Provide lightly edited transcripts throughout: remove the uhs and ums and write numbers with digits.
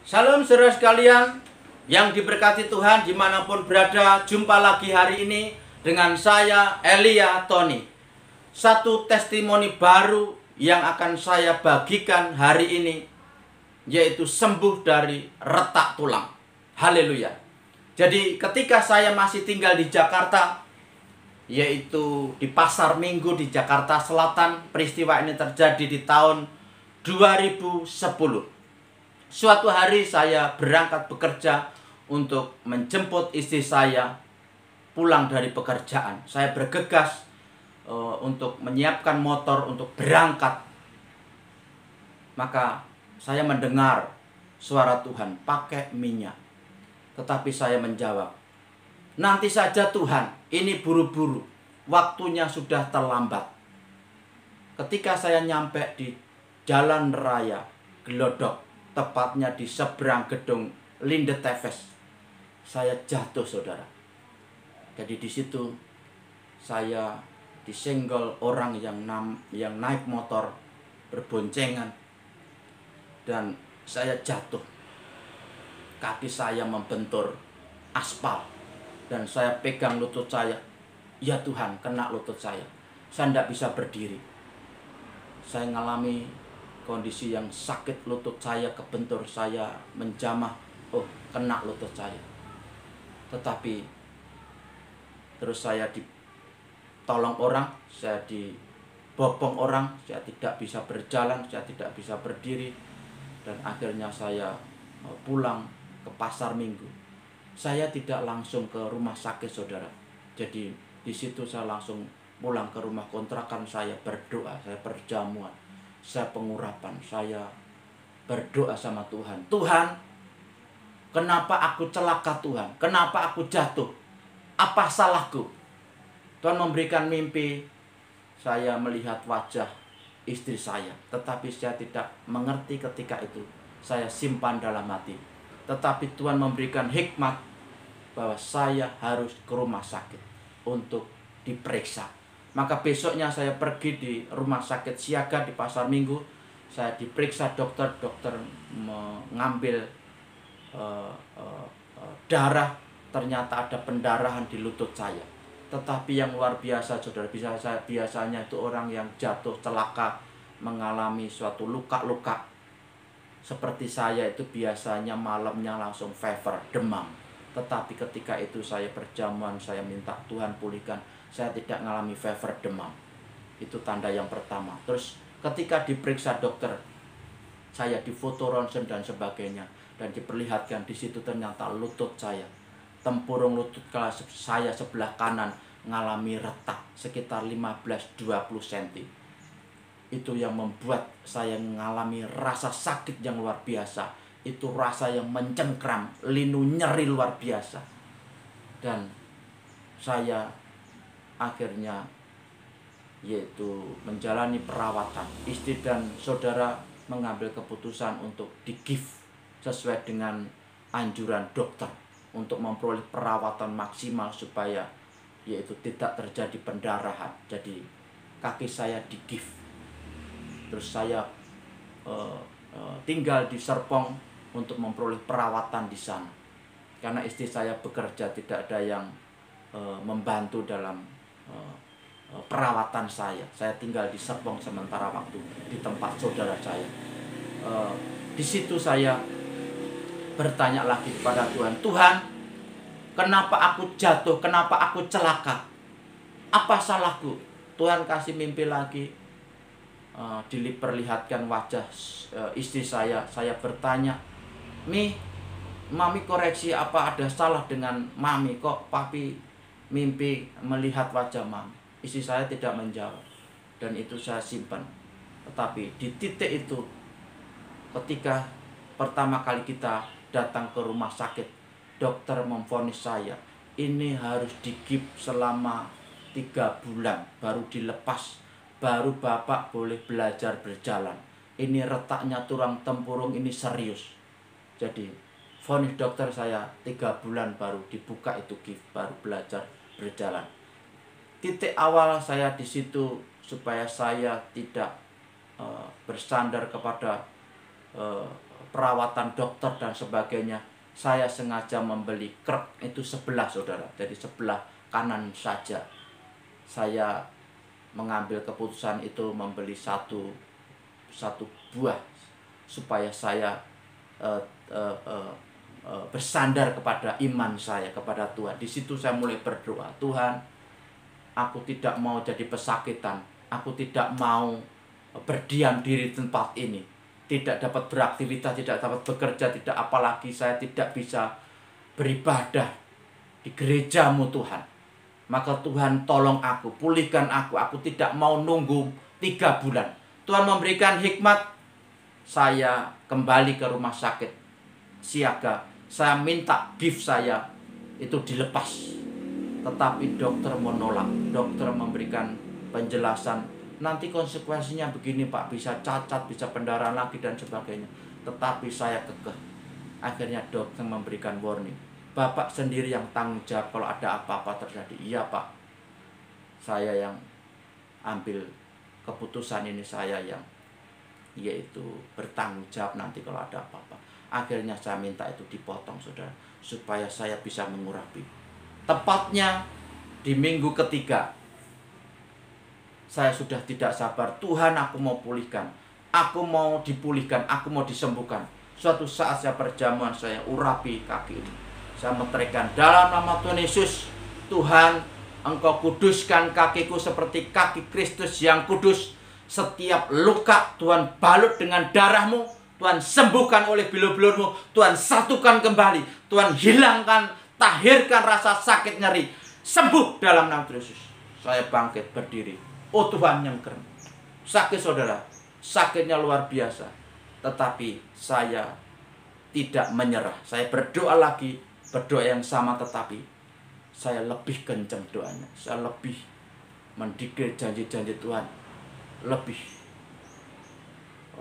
Salam saudara sekalian yang diberkati Tuhan dimanapun berada. Jumpa lagi hari ini dengan saya Elia Tony. Satu testimoni baru yang akan saya bagikan hari ini, yaitu sembuh dari retak tulang. Haleluya. Jadi ketika saya masih tinggal di Jakarta, yaitu di Pasar Minggu di Jakarta Selatan, peristiwa ini terjadi di tahun 2010. Suatu hari saya berangkat bekerja untuk menjemput istri saya pulang dari pekerjaan. Saya bergegas untuk menyiapkan motor untuk berangkat. Maka saya mendengar suara Tuhan, pakai minyak. Tetapi saya menjawab, nanti saja Tuhan, ini buru-buru, waktunya sudah terlambat. Ketika saya nyampe di Jalan Raya Glodok, tepatnya di seberang gedung Linde Teves, saya jatuh, saudara. Jadi di situ saya disenggol orang yang naik motor berboncengan, dan saya jatuh. Kaki saya membentur aspal, dan saya pegang lutut saya. Ya Tuhan, kena lutut saya. Saya tidak bisa berdiri. Saya mengalami kondisi yang sakit, lutut saya kebentur, saya menjamah, kena lutut saya. Tetapi terus saya ditolong orang, saya dibopong orang, saya tidak bisa berjalan, saya tidak bisa berdiri, dan akhirnya saya pulang ke Pasar Minggu. Saya tidak langsung ke rumah sakit, saudara. Jadi di situ saya langsung pulang ke rumah kontrakan, saya berdoa, saya berjamuan, saya pengurapan, saya berdoa sama Tuhan. Tuhan, kenapa aku celaka Tuhan? Kenapa aku jatuh? Apa salahku? Tuhan memberikan mimpi, saya melihat wajah istri saya. Tetapi saya tidak mengerti ketika itu. Saya simpan dalam hati. Tetapi Tuhan memberikan hikmat bahwa saya harus ke rumah sakit untuk diperiksa. Maka besoknya saya pergi di rumah sakit siaga di Pasar Minggu. Saya diperiksa dokter mengambil darah. Ternyata ada pendarahan di lutut saya. Tetapi yang luar biasa, saudara, biasanya itu orang yang jatuh celaka mengalami suatu luka-luka seperti saya itu biasanya malamnya langsung fever, demam. Tetapi ketika itu saya berjamuan, saya minta Tuhan pulihkan, saya tidak mengalami fever, demam. Itu tanda yang pertama. Terus ketika diperiksa dokter, saya difoto ronsen dan sebagainya, dan diperlihatkan di situ ternyata lutut saya, tempurung lutut saya sebelah kanan mengalami retak sekitar 15-20 cm. Itu yang membuat saya mengalami rasa sakit yang luar biasa. Itu rasa yang mencengkram, linu nyeri luar biasa. Dan saya akhirnya yaitu menjalani perawatan. Istri dan saudara mengambil keputusan untuk di-gift sesuai dengan anjuran dokter untuk memperoleh perawatan maksimal supaya yaitu tidak terjadi pendarahan. Jadi kaki saya di-gift. Terus saya tinggal di Serpong untuk memperoleh perawatan di sana. Karena istri saya bekerja, tidak ada yang membantu dalam perawatan saya. Saya tinggal di Serpong sementara waktu di tempat saudara saya. Di situ saya bertanya lagi kepada Tuhan, Tuhan, kenapa aku jatuh? Kenapa aku celaka? Apa salahku? Tuhan kasih mimpi lagi. Diperlihatkan wajah istri saya. Saya bertanya, Mami koreksi, apa ada salah dengan Mami? Kok Papi mimpi melihat wajah Mami? Istri saya tidak menjawab, dan itu saya simpan. Tetapi di titik itu, ketika pertama kali kita datang ke rumah sakit, dokter memvonis saya, ini harus di-gift selama 3 bulan, baru dilepas, baru Bapak boleh belajar berjalan. Ini retaknya tulang tempurung, ini serius. Jadi vonis dokter saya 3 bulan baru dibuka itu gift, baru belajar berjalan. Titik awal saya di situ supaya saya tidak bersandar kepada perawatan dokter dan sebagainya, saya sengaja membeli krek itu sebelah, saudara. Jadi sebelah kanan saja. Saya mengambil keputusan itu membeli satu buah supaya saya bersandar kepada iman saya kepada Tuhan. Di situ saya mulai berdoa, Tuhan, aku tidak mau jadi pesakitan, aku tidak mau berdiam diri di tempat ini, tidak dapat beraktivitas, tidak dapat bekerja, tidak, apalagi saya tidak bisa beribadah di gereja-Mu Tuhan. Maka Tuhan tolong aku, pulihkan aku tidak mau nunggu 3 bulan. Tuhan memberikan hikmat, saya kembali ke rumah sakit siaga, saya minta gift saya itu dilepas. Tetapi dokter menolak, dokter memberikan penjelasan, nanti konsekuensinya begini Pak, bisa cacat, bisa pendarahan lagi dan sebagainya. Tetapi saya kekeh. Akhirnya dokter memberikan warning, Bapak sendiri yang tanggung jawab kalau ada apa-apa terjadi. Iya Pak, saya yang ambil keputusan ini, saya yang yaitu bertanggung jawab nanti kalau ada apa-apa. Akhirnya saya minta itu dipotong, saudara, supaya saya bisa mengurapi. Tepatnya di minggu ketiga, saya sudah tidak sabar. Tuhan, aku mau pulihkan, aku mau dipulihkan, aku mau disembuhkan. Suatu saat saya berjamuan, saya urapi kaki ini. Saya menteriakkan, dalam nama Tuhan Yesus, Tuhan, Engkau kuduskan kakiku seperti kaki Kristus yang kudus. Setiap luka Tuhan balut dengan darah-Mu, Tuhan sembuhkan oleh bilur-bilur-Mu, Tuhan satukan kembali, Tuhan hilangkan, tahirkan rasa sakit nyeri, sembuh dalam nama Yesus. Saya bangkit berdiri. Oh Tuhan yang keren. Sakit saudara, sakitnya luar biasa. Tetapi saya tidak menyerah. Saya berdoa lagi, berdoa yang sama, tetapi saya lebih kencang doanya. Saya lebih mendikir janji-janji Tuhan, lebih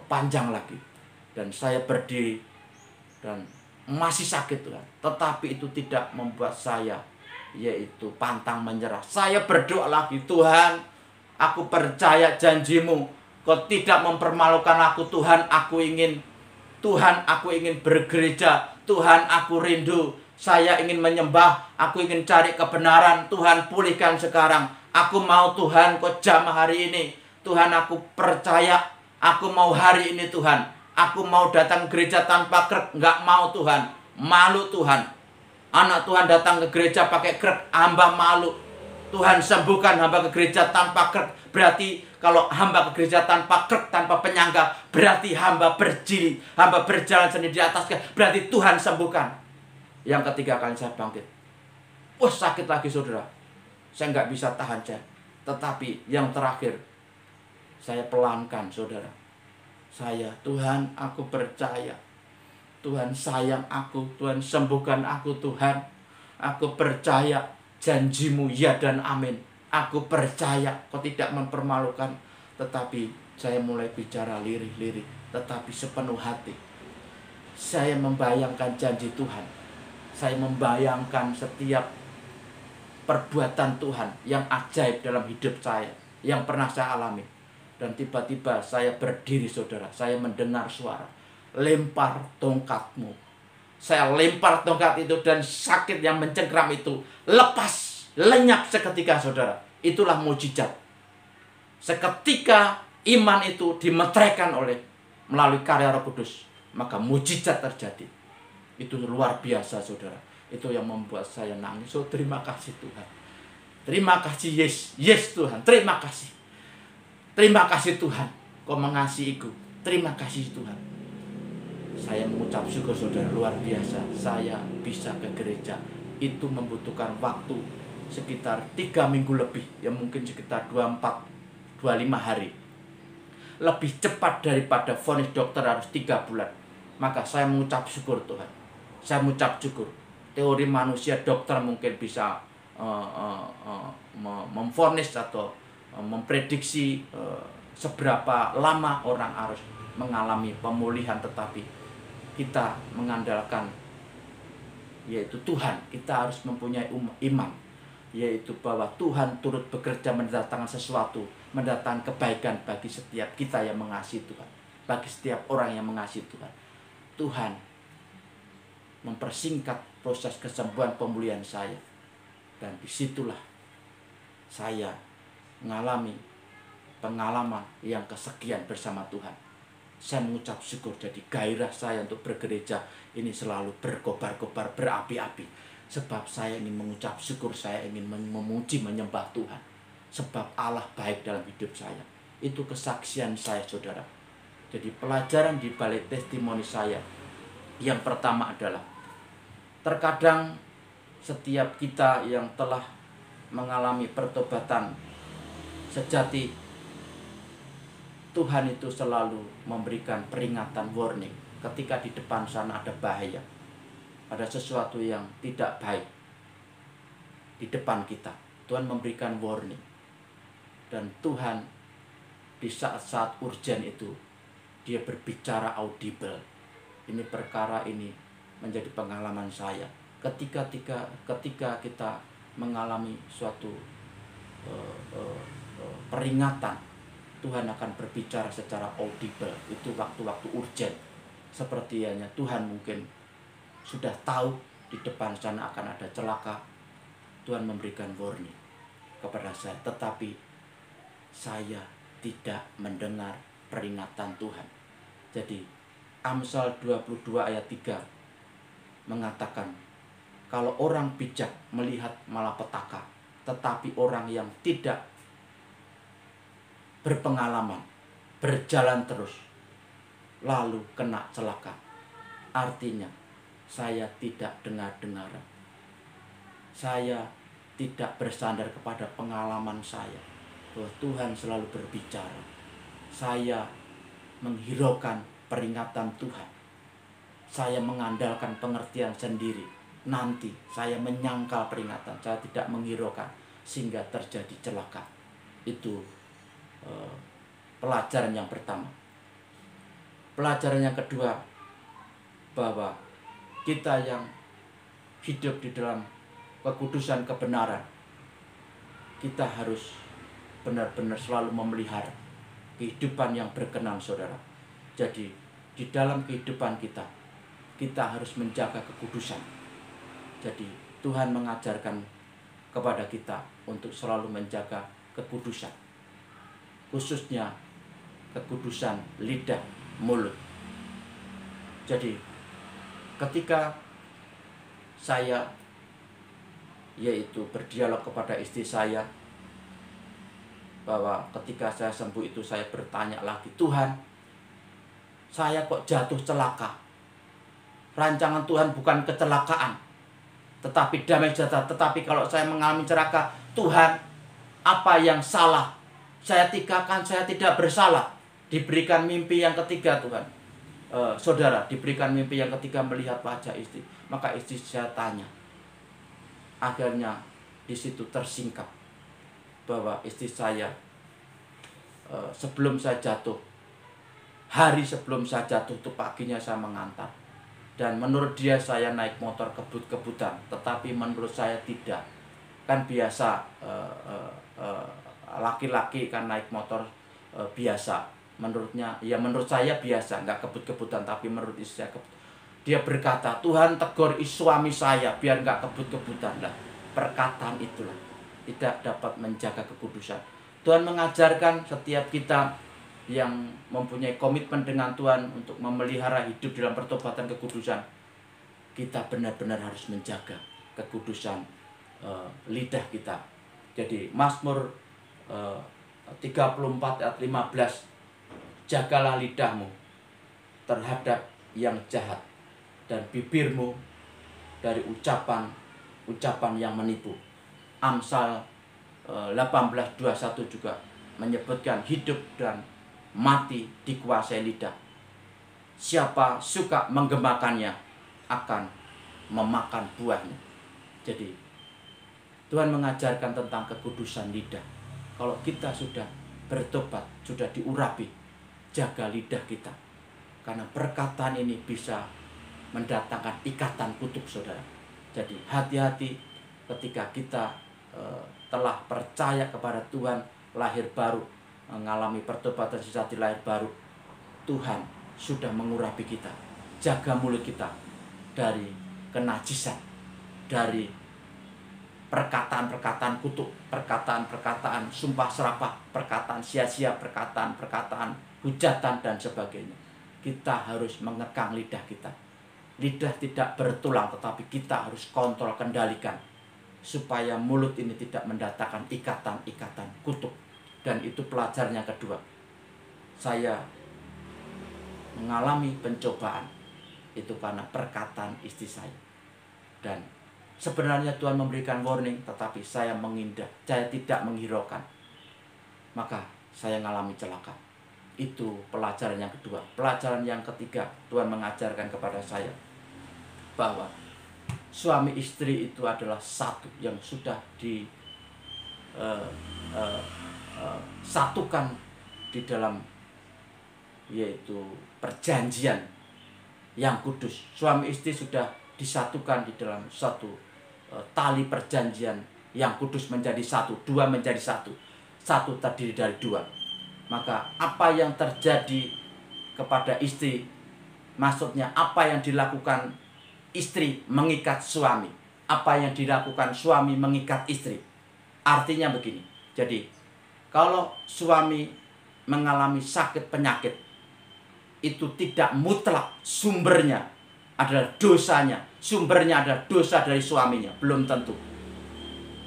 panjang lagi. Dan saya berdiri dan masih sakit Tuhan. Tetapi itu tidak membuat saya yaitu pantang menyerah. Saya berdoa lagi, Tuhan, aku percaya janji-Mu. Kau tidak mempermalukan aku Tuhan. Aku ingin bergereja. Tuhan, aku rindu. Saya ingin menyembah. Aku ingin cari kebenaran. Tuhan, pulihkan sekarang. Aku mau Tuhan, Kau jamah hari ini. Tuhan, aku percaya. Aku mau hari ini Tuhan. Aku mau datang gereja tanpa krek. Enggak mau Tuhan. Malu Tuhan. Anak Tuhan datang ke gereja pakai krek. Hamba malu. Tuhan, sembuhkan hamba ke gereja tanpa krek. Berarti kalau hamba ke gereja tanpa krek, tanpa penyangga, berarti hamba berjili. Hamba berjalan sendiri di atas. Berarti Tuhan sembuhkan. Yang ketiga kali saya bangkit. Wah, sakit lagi saudara. Saya nggak bisa tahan saya. Tetapi yang terakhir, saya pelankan saudara. Tuhan, aku percaya. Tuhan sayang aku. Tuhan sembuhkan aku Tuhan. Aku percaya janji-Mu ya dan amin. Aku percaya Kau tidak mempermalukan. Tetapi saya mulai bicara lirih-lirih, tetapi sepenuh hati. Saya membayangkan janji Tuhan. Saya membayangkan setiap perbuatan Tuhan yang ajaib dalam hidup saya, yang pernah saya alami. Dan tiba-tiba saya berdiri saudara. Saya mendengar suara, lempar tongkat-Mu. Saya lempar tongkat itu dan sakit yang mencengkram itu lepas, lenyap seketika saudara. Itulah mujizat. Seketika iman itu dimeteraikan melalui karya Roh Kudus, maka mujizat terjadi. Itu luar biasa saudara. Itu yang membuat saya nangis. Oh, terima kasih Tuhan. Terima kasih yes Tuhan. Terima kasih. Terima kasih Tuhan, Kau mengasihiku. Terima kasih Tuhan. Saya mengucap syukur saudara, luar biasa. Saya bisa ke gereja. Itu membutuhkan waktu sekitar 3 minggu lebih. Ya mungkin sekitar 24-25 hari. Lebih cepat daripada vonis dokter harus 3 bulan. Maka saya mengucap syukur Tuhan. Saya mengucap syukur. Teori manusia dokter mungkin bisa memvonis atau memprediksi seberapa lama orang harus mengalami pemulihan, tetapi kita mengandalkan yaitu Tuhan. Kita harus mempunyai iman, yaitu bahwa Tuhan turut bekerja mendatangkan sesuatu, mendatangkan kebaikan bagi setiap kita yang mengasihi Tuhan, bagi setiap orang yang mengasihi Tuhan. Tuhan mempersingkat proses kesembuhan pemulihan saya. Dan disitulah saya mengalami pengalaman yang kesekian bersama Tuhan. Saya mengucap syukur, jadi gairah saya untuk bergereja ini selalu berkobar-kobar, berapi-api. Sebab saya ingin mengucap syukur, saya ingin memuji, menyembah Tuhan. Sebab Allah baik dalam hidup saya. Itu kesaksian saya, saudara. Jadi pelajaran di balik testimoni saya, yang pertama adalah, terkadang setiap kita yang telah mengalami pertobatan sejati, Tuhan itu selalu memberikan peringatan, warning. Ketika di depan sana ada bahaya, ada sesuatu yang tidak baik di depan kita, Tuhan memberikan warning. Dan Tuhan di saat-saat urgen itu, dia berbicara audible. Ini perkara ini menjadi pengalaman saya. Ketika kita mengalami suatu peringatan, Tuhan akan berbicara secara audible. Itu waktu-waktu urgen. Seperti hanya Tuhan mungkin sudah tahu di depan sana akan ada celaka. Tuhan memberikan warning kepada saya. Tetapi saya tidak mendengar peringatan Tuhan. Jadi Amsal 22 ayat 3 mengatakan, kalau orang bijak melihat malapetaka, tetapi orang yang tidak berpengalaman berjalan terus lalu kena celaka. Artinya saya tidak dengar-dengaran. Saya tidak bersandar kepada pengalaman saya bahwa Tuhan selalu berbicara. Saya menghiraukan peringatan Tuhan. Saya mengandalkan pengertian sendiri. Nanti saya menyangkal peringatan, saya tidak menghiraukan sehingga terjadi celaka. Itu pelajaran yang pertama. Pelajaran yang kedua, bahwa kita yang hidup di dalam kekudusan kebenaran, kita harus benar-benar selalu memelihara kehidupan yang berkenan, saudara. Jadi di dalam kehidupan kita harus menjaga kekudusan. Jadi Tuhan mengajarkan kepada kita untuk selalu menjaga kekudusan, khususnya kekudusan lidah, mulut. Jadi ketika saya berdialog kepada istri saya, bahwa ketika saya sembuh itu saya bertanya lagi, Tuhan, saya kok jatuh celaka? Rancangan Tuhan bukan kecelakaan, tetapi damai sejahtera. Tetapi kalau saya mengalami celaka, Tuhan, apa yang salah? Saya tidak bersalah. Diberikan mimpi yang ketiga, Tuhan. Saudara, diberikan mimpi yang ketiga melihat wajah istri. Maka istri saya tanya. Akhirnya di situ tersingkap bahwa istri saya sebelum saya jatuh, hari sebelum saya jatuh itu paginya saya mengantar. Dan menurut dia saya naik motor kebut-kebutan, tetapi menurut saya tidak. Kan biasa laki-laki kan naik motor biasa. Menurut saya biasa, nggak kebut-kebutan, tapi menurut istri saya kebut. Dia berkata, Tuhan tegur suami saya biar nggak kebut-kebutan. Lah, perkataan itulah tidak dapat menjaga kekudusan. Tuhan mengajarkan setiap kita yang mempunyai komitmen dengan Tuhan untuk memelihara hidup dalam pertobatan kekudusan, kita benar-benar harus menjaga kekudusan lidah kita. Jadi Mazmur 34 ayat 15, jagalah lidahmu terhadap yang jahat dan bibirmu dari ucapan yang menipu. Amsal 18:21 juga menyebutkan hidup dan mati dikuasai lidah. Siapa suka menggemakannya akan memakan buahnya. Jadi Tuhan mengajarkan tentang kekudusan lidah. Kalau kita sudah bertobat, sudah diurapi, jaga lidah kita. Karena perkataan ini bisa mendatangkan ikatan kutuk, saudara. Jadi hati-hati ketika kita telah percaya kepada Tuhan, lahir baru, mengalami pertobatan sejati lahir baru. Tuhan sudah mengurapi kita. jaga mulut kita dari kenajisan, dari perkataan-perkataan kutuk, perkataan-perkataan sumpah serapah, perkataan sia-sia, perkataan-perkataan hujatan dan sebagainya. Kita harus mengekang lidah kita. Lidah tidak bertulang, tetapi kita harus kontrol, kendalikan, supaya mulut ini tidak mendatangkan ikatan-ikatan kutuk. Dan itu pelajarannya kedua. Saya mengalami pencobaan itu karena perkataan istri saya. Dan sebenarnya Tuhan memberikan warning, tetapi saya mengindah, saya tidak menghiraukan. Maka saya mengalami celaka. Itu pelajaran yang kedua. Pelajaran yang ketiga, Tuhan mengajarkan kepada saya bahwa suami istri itu adalah satu yang sudah disatukan di dalam, yaitu perjanjian yang kudus. Suami istri sudah disatukan di dalam satu tali perjanjian yang kudus menjadi satu, dua menjadi satu, satu terdiri dari dua. Maka apa yang terjadi kepada istri, maksudnya apa yang dilakukan istri mengikat suami, apa yang dilakukan suami mengikat istri. Artinya begini, jadi kalau suami mengalami sakit penyakit, itu tidak mutlak sumbernya adalah dosanya, sumbernya adalah dosa dari suaminya, belum tentu.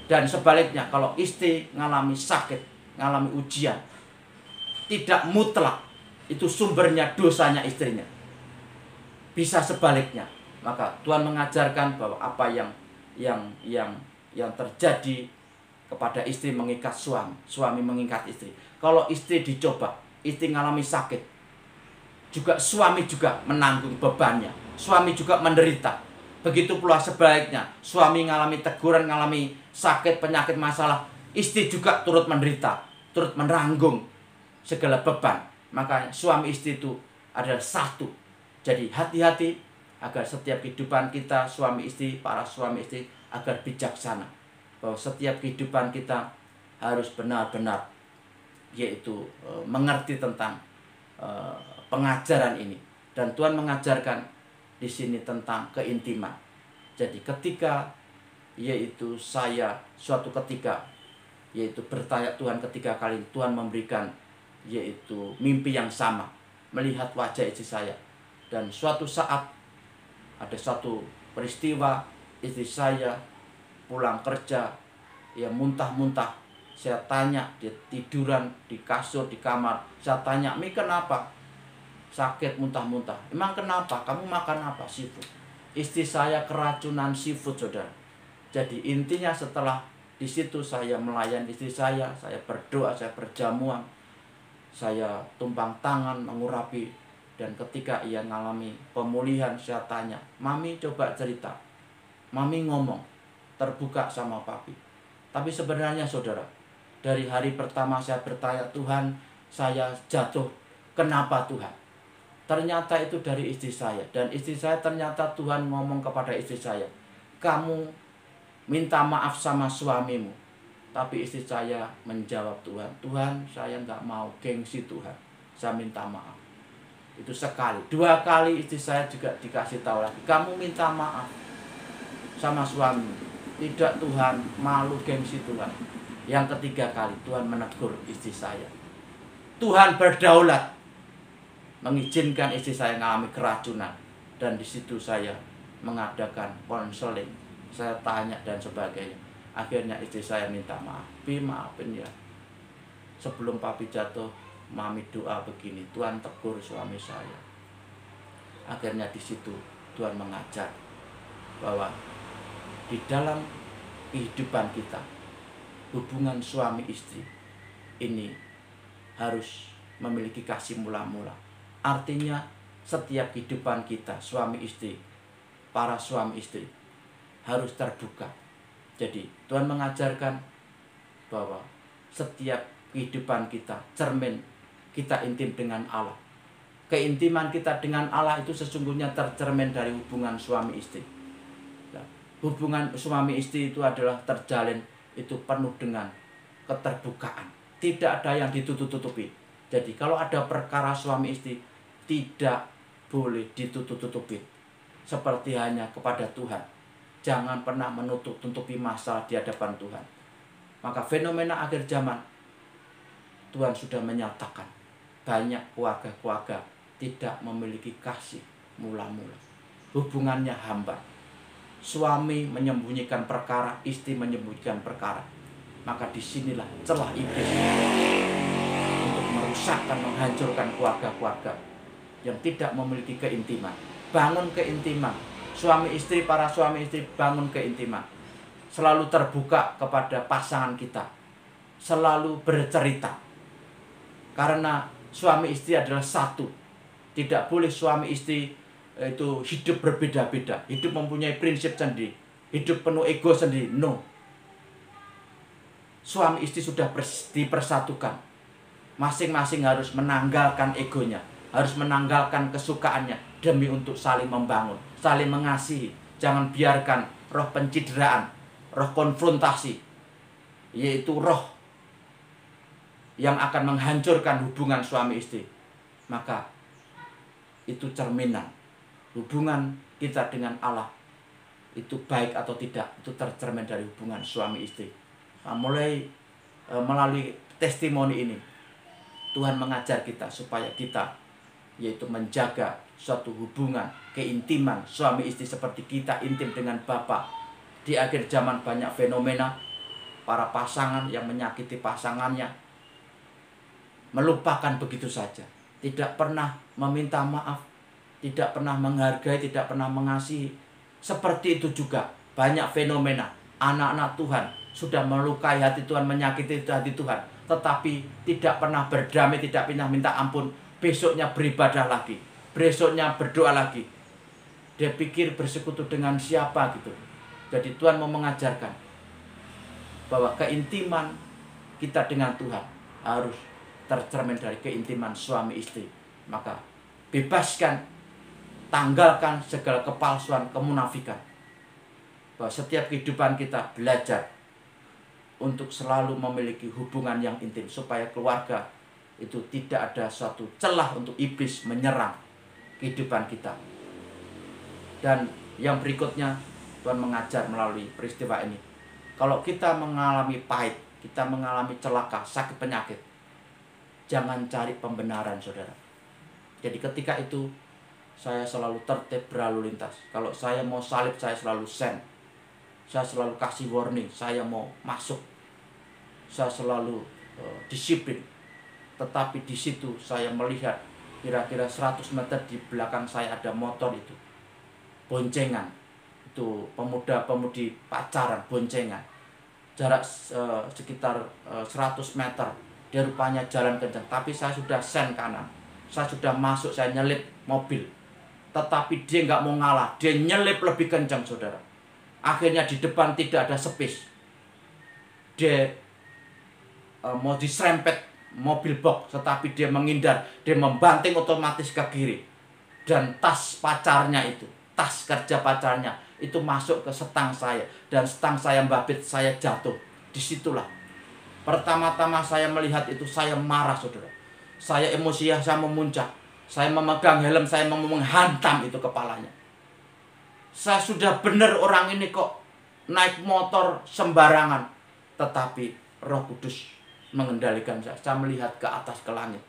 Dan sebaliknya, kalau istri mengalami sakit, mengalami ujian, tidak mutlak itu sumbernya dosanya istrinya, bisa sebaliknya. Maka Tuhan mengajarkan bahwa apa yang terjadi kepada istri mengikat suami, suami mengikat istri. Kalau istri dicoba, istri mengalami sakit, juga suami juga menanggung bebannya, suami juga menderita. Begitu pula sebaliknya, suami mengalami teguran, mengalami sakit, penyakit, masalah, istri juga turut menderita, turut menanggung segala beban. Maka suami istri itu adalah satu. Jadi hati-hati agar setiap kehidupan kita, suami istri, para suami istri, agar bijaksana. Bahwa setiap kehidupan kita harus benar-benar, yaitu mengerti tentang pengajaran ini. Dan Tuhan mengajarkan di sini tentang keintiman. Jadi ketika yaitu saya suatu ketika yaitu bertanya Tuhan ketiga kali, Tuhan memberikan yaitu mimpi yang sama, melihat wajah istri saya. Dan suatu saat ada satu peristiwa, istri saya pulang kerja, ya muntah-muntah. Saya tanya, dia tiduran di kasur, di kamar. Saya tanya, "Mi kenapa? Sakit muntah-muntah." "Emang kenapa? Kamu makan apa?" "Seafood." Istri saya keracunan seafood, saudara. Jadi intinya setelah di situ saya melayani istri saya berdoa, saya berjamuan, saya tumpang tangan mengurapi. Dan ketika ia mengalami pemulihan, saya tanya, "Mami coba cerita." Mami ngomong, terbuka sama papi. Tapi sebenarnya saudara, dari hari pertama saya bertanya, "Tuhan, saya jatuh, kenapa Tuhan?" Ternyata itu dari istri saya. Dan istri saya ternyata Tuhan ngomong kepada istri saya, "Kamu minta maaf sama suamimu." Tapi istri saya menjawab, Tuhan, saya nggak mau gengsi Tuhan. Saya minta maaf." Itu sekali. 2 kali istri saya juga dikasih tahu lagi, "Kamu minta maaf sama suami." "Tidak Tuhan, malu gengsi Tuhan." Yang ketiga kali Tuhan menegur istri saya. Tuhan berdaulat, mengizinkan istri saya mengalami keracunan. Dan di situ saya mengadakan konseling, saya tanya dan sebagainya. Akhirnya istri saya minta maaf, "Pi, maafin ya. Sebelum papi jatuh, mami doa begini, Tuhan tegur suami saya." Akhirnya di situ Tuhan mengajar bahwa di dalam kehidupan kita, hubungan suami istri ini harus memiliki kasih mula-mula. Artinya setiap kehidupan kita, suami istri, para suami istri harus terbuka. Jadi Tuhan mengajarkan bahwa setiap kehidupan kita, cermin kita intim dengan Allah. Keintiman kita dengan Allah itu sesungguhnya tercermin dari hubungan suami istri. Nah, hubungan suami istri itu adalah terjalin, itu penuh dengan keterbukaan. Tidak ada yang ditutup-tutupi. Jadi kalau ada perkara suami istri, tidak boleh ditutup-tutupin. Seperti hanya kepada Tuhan. Jangan pernah menutup-tutupi masalah di hadapan Tuhan. Maka fenomena akhir zaman, Tuhan sudah menyatakan banyak keluarga-keluarga tidak memiliki kasih mula-mula. Hubungannya hambar. Suami menyembunyikan perkara, istri menyembunyikan perkara. Maka disinilah celah iblis untuk merusakkan, menghancurkan keluarga-keluarga yang tidak memiliki keintiman. Bangun keintiman. Suami istri, para suami istri, bangun keintiman. Selalu terbuka kepada pasangan kita. Selalu bercerita. Karena suami istri adalah satu. Tidak boleh suami istri itu hidup berbeda-beda. Hidup mempunyai prinsip sendiri. Hidup penuh ego sendiri. No. Suami istri sudah dipersatukan. Masing-masing harus menanggalkan egonya. Harus menanggalkan kesukaannya. Demi untuk saling membangun. Saling mengasihi. Jangan biarkan roh pencideraan. Roh konfrontasi. Yaitu roh yang akan menghancurkan hubungan suami istri. Maka itu cerminan. Hubungan kita dengan Allah itu baik atau tidak, itu tercermin dari hubungan suami istri. Nah, melalui testimoni ini Tuhan mengajar kita supaya kita yaitu menjaga suatu hubungan keintiman suami istri seperti kita intim dengan Bapa. Di akhir zaman banyak fenomena para pasangan yang menyakiti pasangannya, melupakan begitu saja, tidak pernah meminta maaf, tidak pernah menghargai, tidak pernah mengasihi. Seperti itu juga banyak fenomena anak-anak Tuhan sudah melukai hati Tuhan, menyakiti hati Tuhan, tetapi tidak pernah berdamai, tidak pernah minta ampun. Besoknya beribadah lagi, besoknya berdoa lagi. Dia pikir bersekutu dengan siapa gitu. Jadi Tuhan mau mengajarkan bahwa keintiman kita dengan Tuhan harus tercermin dari keintiman suami istri. Maka bebaskan, tanggalkan segala kepalsuan, kemunafikan. Bahwa setiap kehidupan kita belajar untuk selalu memiliki hubungan yang intim. Supaya keluarga itu tidak ada suatu celah untuk iblis menyerang kehidupan kita. Dan yang berikutnya Tuhan mengajar melalui peristiwa ini. Kalau kita mengalami pahit, kita mengalami celaka, sakit penyakit, jangan cari pembenaran, saudara. Jadi ketika itu saya selalu tertib berlalu lintas. Kalau saya mau salib, saya selalu send. Saya selalu kasih warning, saya mau masuk. Saya selalu disiplin. Tetapi di situ saya melihat kira-kira 100 meter di belakang saya ada motor itu. Boncengan. Itu pemuda-pemudi pacaran, boncengan. Jarak sekitar 100 meter. Dia rupanya jalan kencang. Tapi saya sudah send kanan. Saya sudah masuk, saya nyelip mobil. Tetapi dia nggak mau ngalah. Dia nyelip lebih kencang, saudara. Akhirnya di depan tidak ada space. Dia mau diserempet mobil box, tetapi dia menghindar. Dia membanting otomatis ke kiri. Dan tas pacarnya itu, tas kerja pacarnya, itu masuk ke setang saya. Dan setang saya mbabit, saya jatuh. Disitulah. Pertama-tama saya melihat itu, saya marah, saudara. Saya emosi, saya memuncak. Saya memegang helm, saya mau menghantam itu kepalanya. Saya sudah benar orang ini kok naik motor sembarangan. Tetapi Roh Kudus mengendalikan saya. Saya melihat ke atas, ke langit.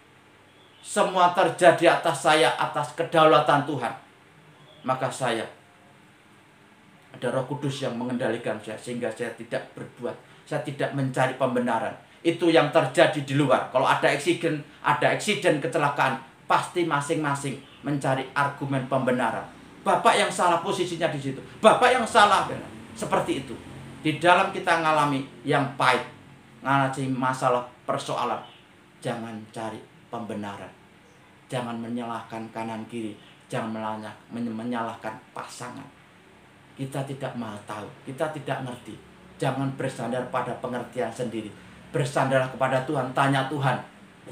Semua terjadi atas saya, atas kedaulatan Tuhan. Maka saya, ada Roh Kudus yang mengendalikan saya. Sehingga saya tidak berbuat, saya tidak mencari pembenaran. Itu yang terjadi di luar. Kalau ada eksiden kecelakaan, pasti masing-masing mencari argumen pembenaran. Bapak yang salah, posisinya di situ. Bapak yang salah, seperti itu. Di dalam kita ngalami yang pahit, ngalami masalah persoalan, jangan cari pembenaran. Jangan menyalahkan kanan kiri, jangan menyalahkan pasangan. Kita tidak mau tahu, kita tidak ngerti. Jangan bersandar pada pengertian sendiri. Bersandarlah kepada Tuhan, tanya Tuhan.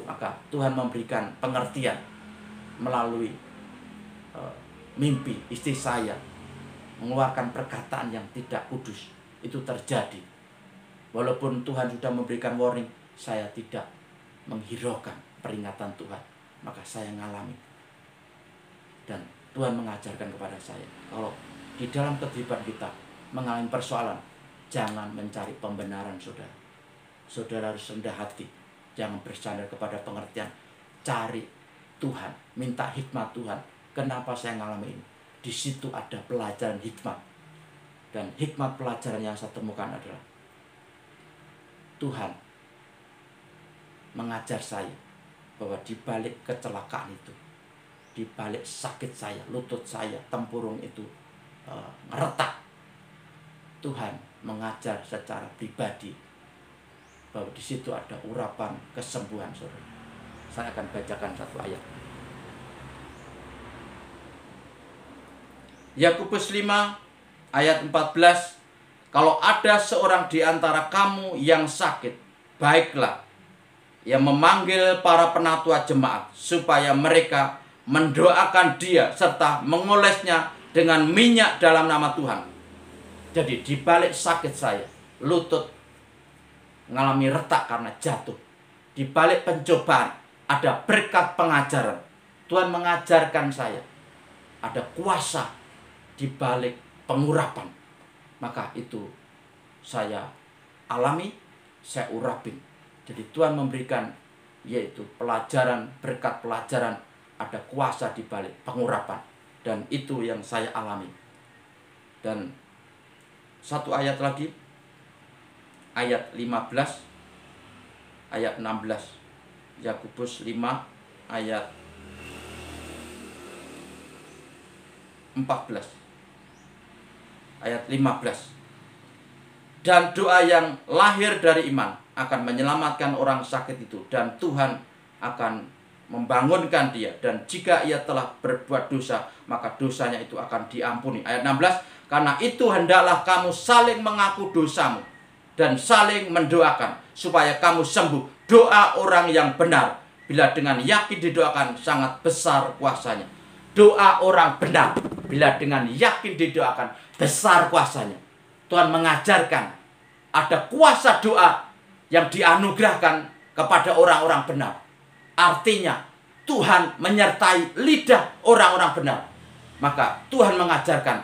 Maka Tuhan memberikan pengertian melalui mimpi istri saya mengeluarkan perkataan yang tidak kudus. Itu terjadi. Walaupun Tuhan sudah memberikan warning, saya tidak menghiraukan peringatan Tuhan. Maka saya ngalami. Dan Tuhan mengajarkan kepada saya, kalau di dalam kehidupan kita mengalami persoalan, jangan mencari pembenaran saudara. Saudara harus rendah hati, jangan bersandar kepada pengertian. Cari Tuhan, minta hikmat Tuhan. Kenapa saya mengalami ini? Di situ ada pelajaran hikmat. Dan hikmat pelajaran yang saya temukan adalah Tuhan mengajar saya bahwa di balik kecelakaan itu, di balik sakit saya, lutut saya, tempurung itu retak, Tuhan mengajar secara pribadi bahwa di situ ada urapan kesembuhan, saudara. Saya akan bacakan satu ayat. Yakobus 5 ayat 14. Kalau ada seorang di antara kamu yang sakit, baiklah yang memanggil para penatua jemaat supaya mereka mendoakan dia serta mengolesnya dengan minyak dalam nama Tuhan. Jadi di balik sakit saya, lutut mengalami retak karena jatuh. Di balik pencobaan ada berkat pengajaran. Tuhan mengajarkan saya ada kuasa di balik pengurapan. Maka itu saya alami, saya urapin. Jadi Tuhan memberikan yaitu pelajaran, berkat pelajaran, ada kuasa di balik pengurapan. Dan itu yang saya alami. Dan satu ayat lagi, ayat 15, ayat 16. Yakobus 5 ayat 14. Ayat 15. Dan doa yang lahir dari iman akan menyelamatkan orang sakit itu, dan Tuhan akan membangunkan dia, dan jika ia telah berbuat dosa, maka dosanya itu akan diampuni. Ayat 16. Karena itu hendaklah kamu saling mengaku dosamu dan saling mendoakan supaya kamu sembuh. Doa orang yang benar bila dengan yakin didoakan sangat besar kuasanya. Doa orang benar bila dengan yakin didoakan besar kuasanya. Tuhan mengajarkan ada kuasa doa yang dianugerahkan kepada orang-orang benar. Artinya Tuhan menyertai lidah orang-orang benar. Maka Tuhan mengajarkan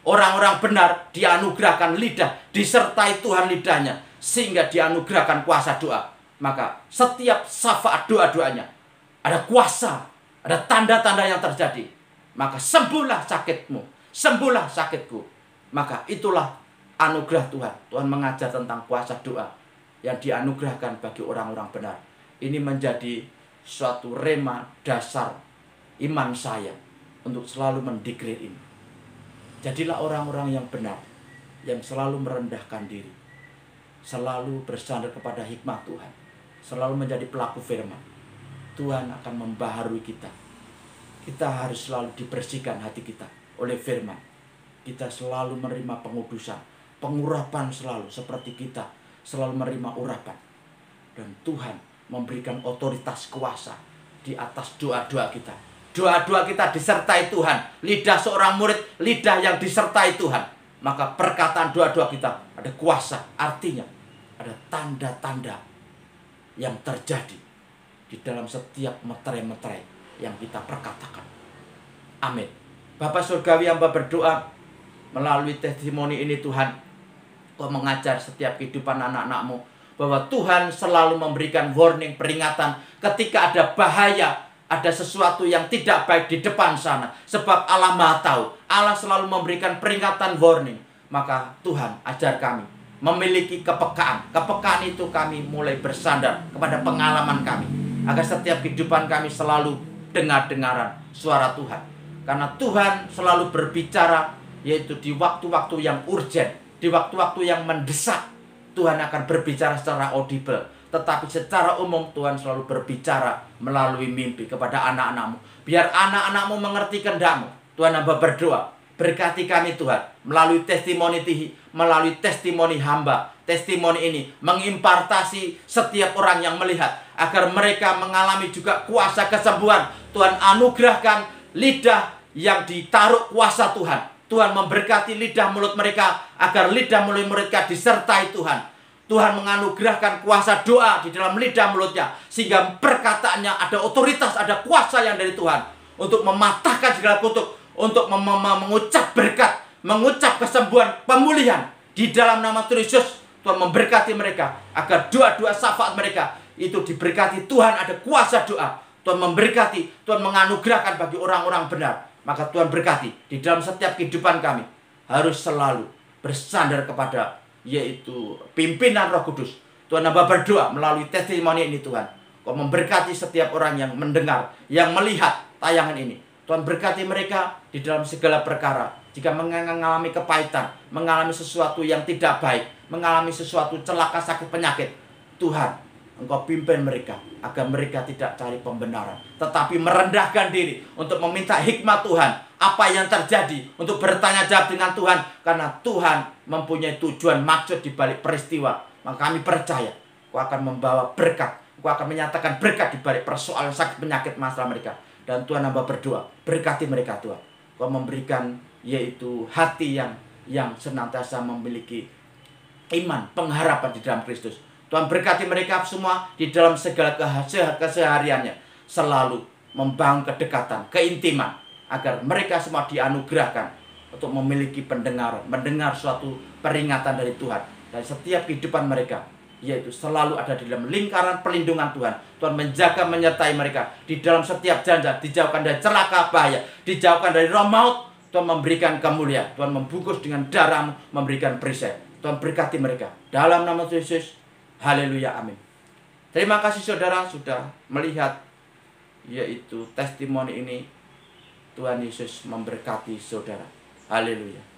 orang-orang benar dianugerahkan lidah, disertai Tuhan lidahnya, sehingga dianugerahkan kuasa doa. Maka setiap syafaat doa-doanya ada kuasa, ada tanda-tanda yang terjadi. Maka sembuhlah sakitmu, sembuhlah sakitku. Maka itulah anugerah Tuhan. Tuhan mengajar tentang kuasa doa yang dianugerahkan bagi orang-orang benar. Ini menjadi suatu rema dasar iman saya untuk selalu mendeklar ini. Jadilah orang-orang yang benar, yang selalu merendahkan diri, selalu bersandar kepada hikmat Tuhan, selalu menjadi pelaku firman. Tuhan akan membaharui kita. Kita harus selalu dibersihkan hati kita oleh firman. Kita selalu menerima pengudusan, pengurapan selalu, seperti kita selalu menerima urapan. Dan Tuhan memberikan otoritas kuasa di atas doa-doa kita. Doa-doa kita disertai Tuhan. Lidah seorang murid, lidah yang disertai Tuhan. Maka perkataan doa-doa kita ada kuasa. Artinya ada tanda-tanda yang terjadi di dalam setiap meterai-meterai yang kita perkatakan. Amin. Bapa Surgawi, hamba berdoa melalui testimoni ini Tuhan, Kau mengajar setiap kehidupan anak-anak-Mu bahwa Tuhan selalu memberikan warning, peringatan ketika ada bahaya, ada sesuatu yang tidak baik di depan sana. Sebab Allah Maha Tahu. Allah selalu memberikan peringatan, warning. Maka Tuhan ajar kami memiliki kepekaan. Kepekaan itu kami mulai bersandar kepada pengalaman kami, agar setiap kehidupan kami selalu dengar-dengaran suara Tuhan. Karena Tuhan selalu berbicara, yaitu di waktu-waktu yang urgent, di waktu-waktu yang mendesak. Tuhan akan berbicara secara audible. Tetapi secara umum Tuhan selalu berbicara melalui mimpi kepada anak-anak-Mu. Biar anak-anak-Mu mengerti kehendak-Mu. Tuhan, hamba berdoa, berkati kami Tuhan, melalui testimoni hamba. Testimoni ini mengimpartasi setiap orang yang melihat, agar mereka mengalami juga kuasa kesembuhan. Tuhan anugerahkan lidah yang ditaruh kuasa Tuhan. Tuhan memberkati lidah mulut mereka, agar lidah mulut mereka disertai Tuhan. Tuhan menganugerahkan kuasa doa di dalam lidah mulutnya, sehingga perkataannya ada otoritas, ada kuasa yang dari Tuhan. untuk mematahkan segala kutuk, untuk mengucap berkat, mengucap kesembuhan, pemulihan di dalam nama Tuhan Yesus. Tuhan memberkati mereka agar doa-doa syafaat mereka itu diberkati. Tuhan ada kuasa doa. Tuhan memberkati, Tuhan menganugerahkan bagi orang-orang benar. Maka Tuhan berkati di dalam setiap kehidupan kami harus selalu bersandar kepada yaitu pimpinan Roh Kudus. Tuhan hamba berdoa melalui testimoni ini Tuhan, Kau memberkati setiap orang yang mendengar, yang melihat tayangan ini. Tuhan berkati mereka di dalam segala perkara. Jika mengalami kepahitan, mengalami sesuatu yang tidak baik, mengalami sesuatu celaka, sakit, penyakit, Tuhan, Engkau pimpin mereka agar mereka tidak cari pembenaran, tetapi merendahkan diri untuk meminta hikmat Tuhan. Apa yang terjadi, untuk bertanya jawab dengan Tuhan, karena Tuhan mempunyai tujuan, maksud di balik peristiwa. Maka kami percaya Kau akan membawa berkat, Kau akan menyatakan berkat di balik persoalan sakit, penyakit, masalah mereka. Dan Tuhan hamba berdoa, berkati mereka Tuhan. Kau memberikan yaitu hati yang senantiasa memiliki iman, pengharapan di dalam Kristus. Tuhan berkati mereka semua di dalam segala kesehariannya, selalu membangun kedekatan, keintiman, agar mereka semua dianugerahkan untuk memiliki pendengaran, mendengar suatu peringatan dari Tuhan. Dan setiap kehidupan mereka yaitu selalu ada di dalam lingkaran perlindungan Tuhan. Tuhan menjaga, menyertai mereka di dalam setiap janda, dijauhkan dari celaka bahaya, dijauhkan dari roh maut. Tuhan memberikan kemuliaan, Tuhan membungkus dengan darah-Mu, memberikan perisai. Tuhan berkati mereka dalam nama Tuhan Yesus. Haleluya, amin. Terima kasih saudara sudah melihat yaitu testimoni ini. Tuhan Yesus memberkati saudara. Haleluya.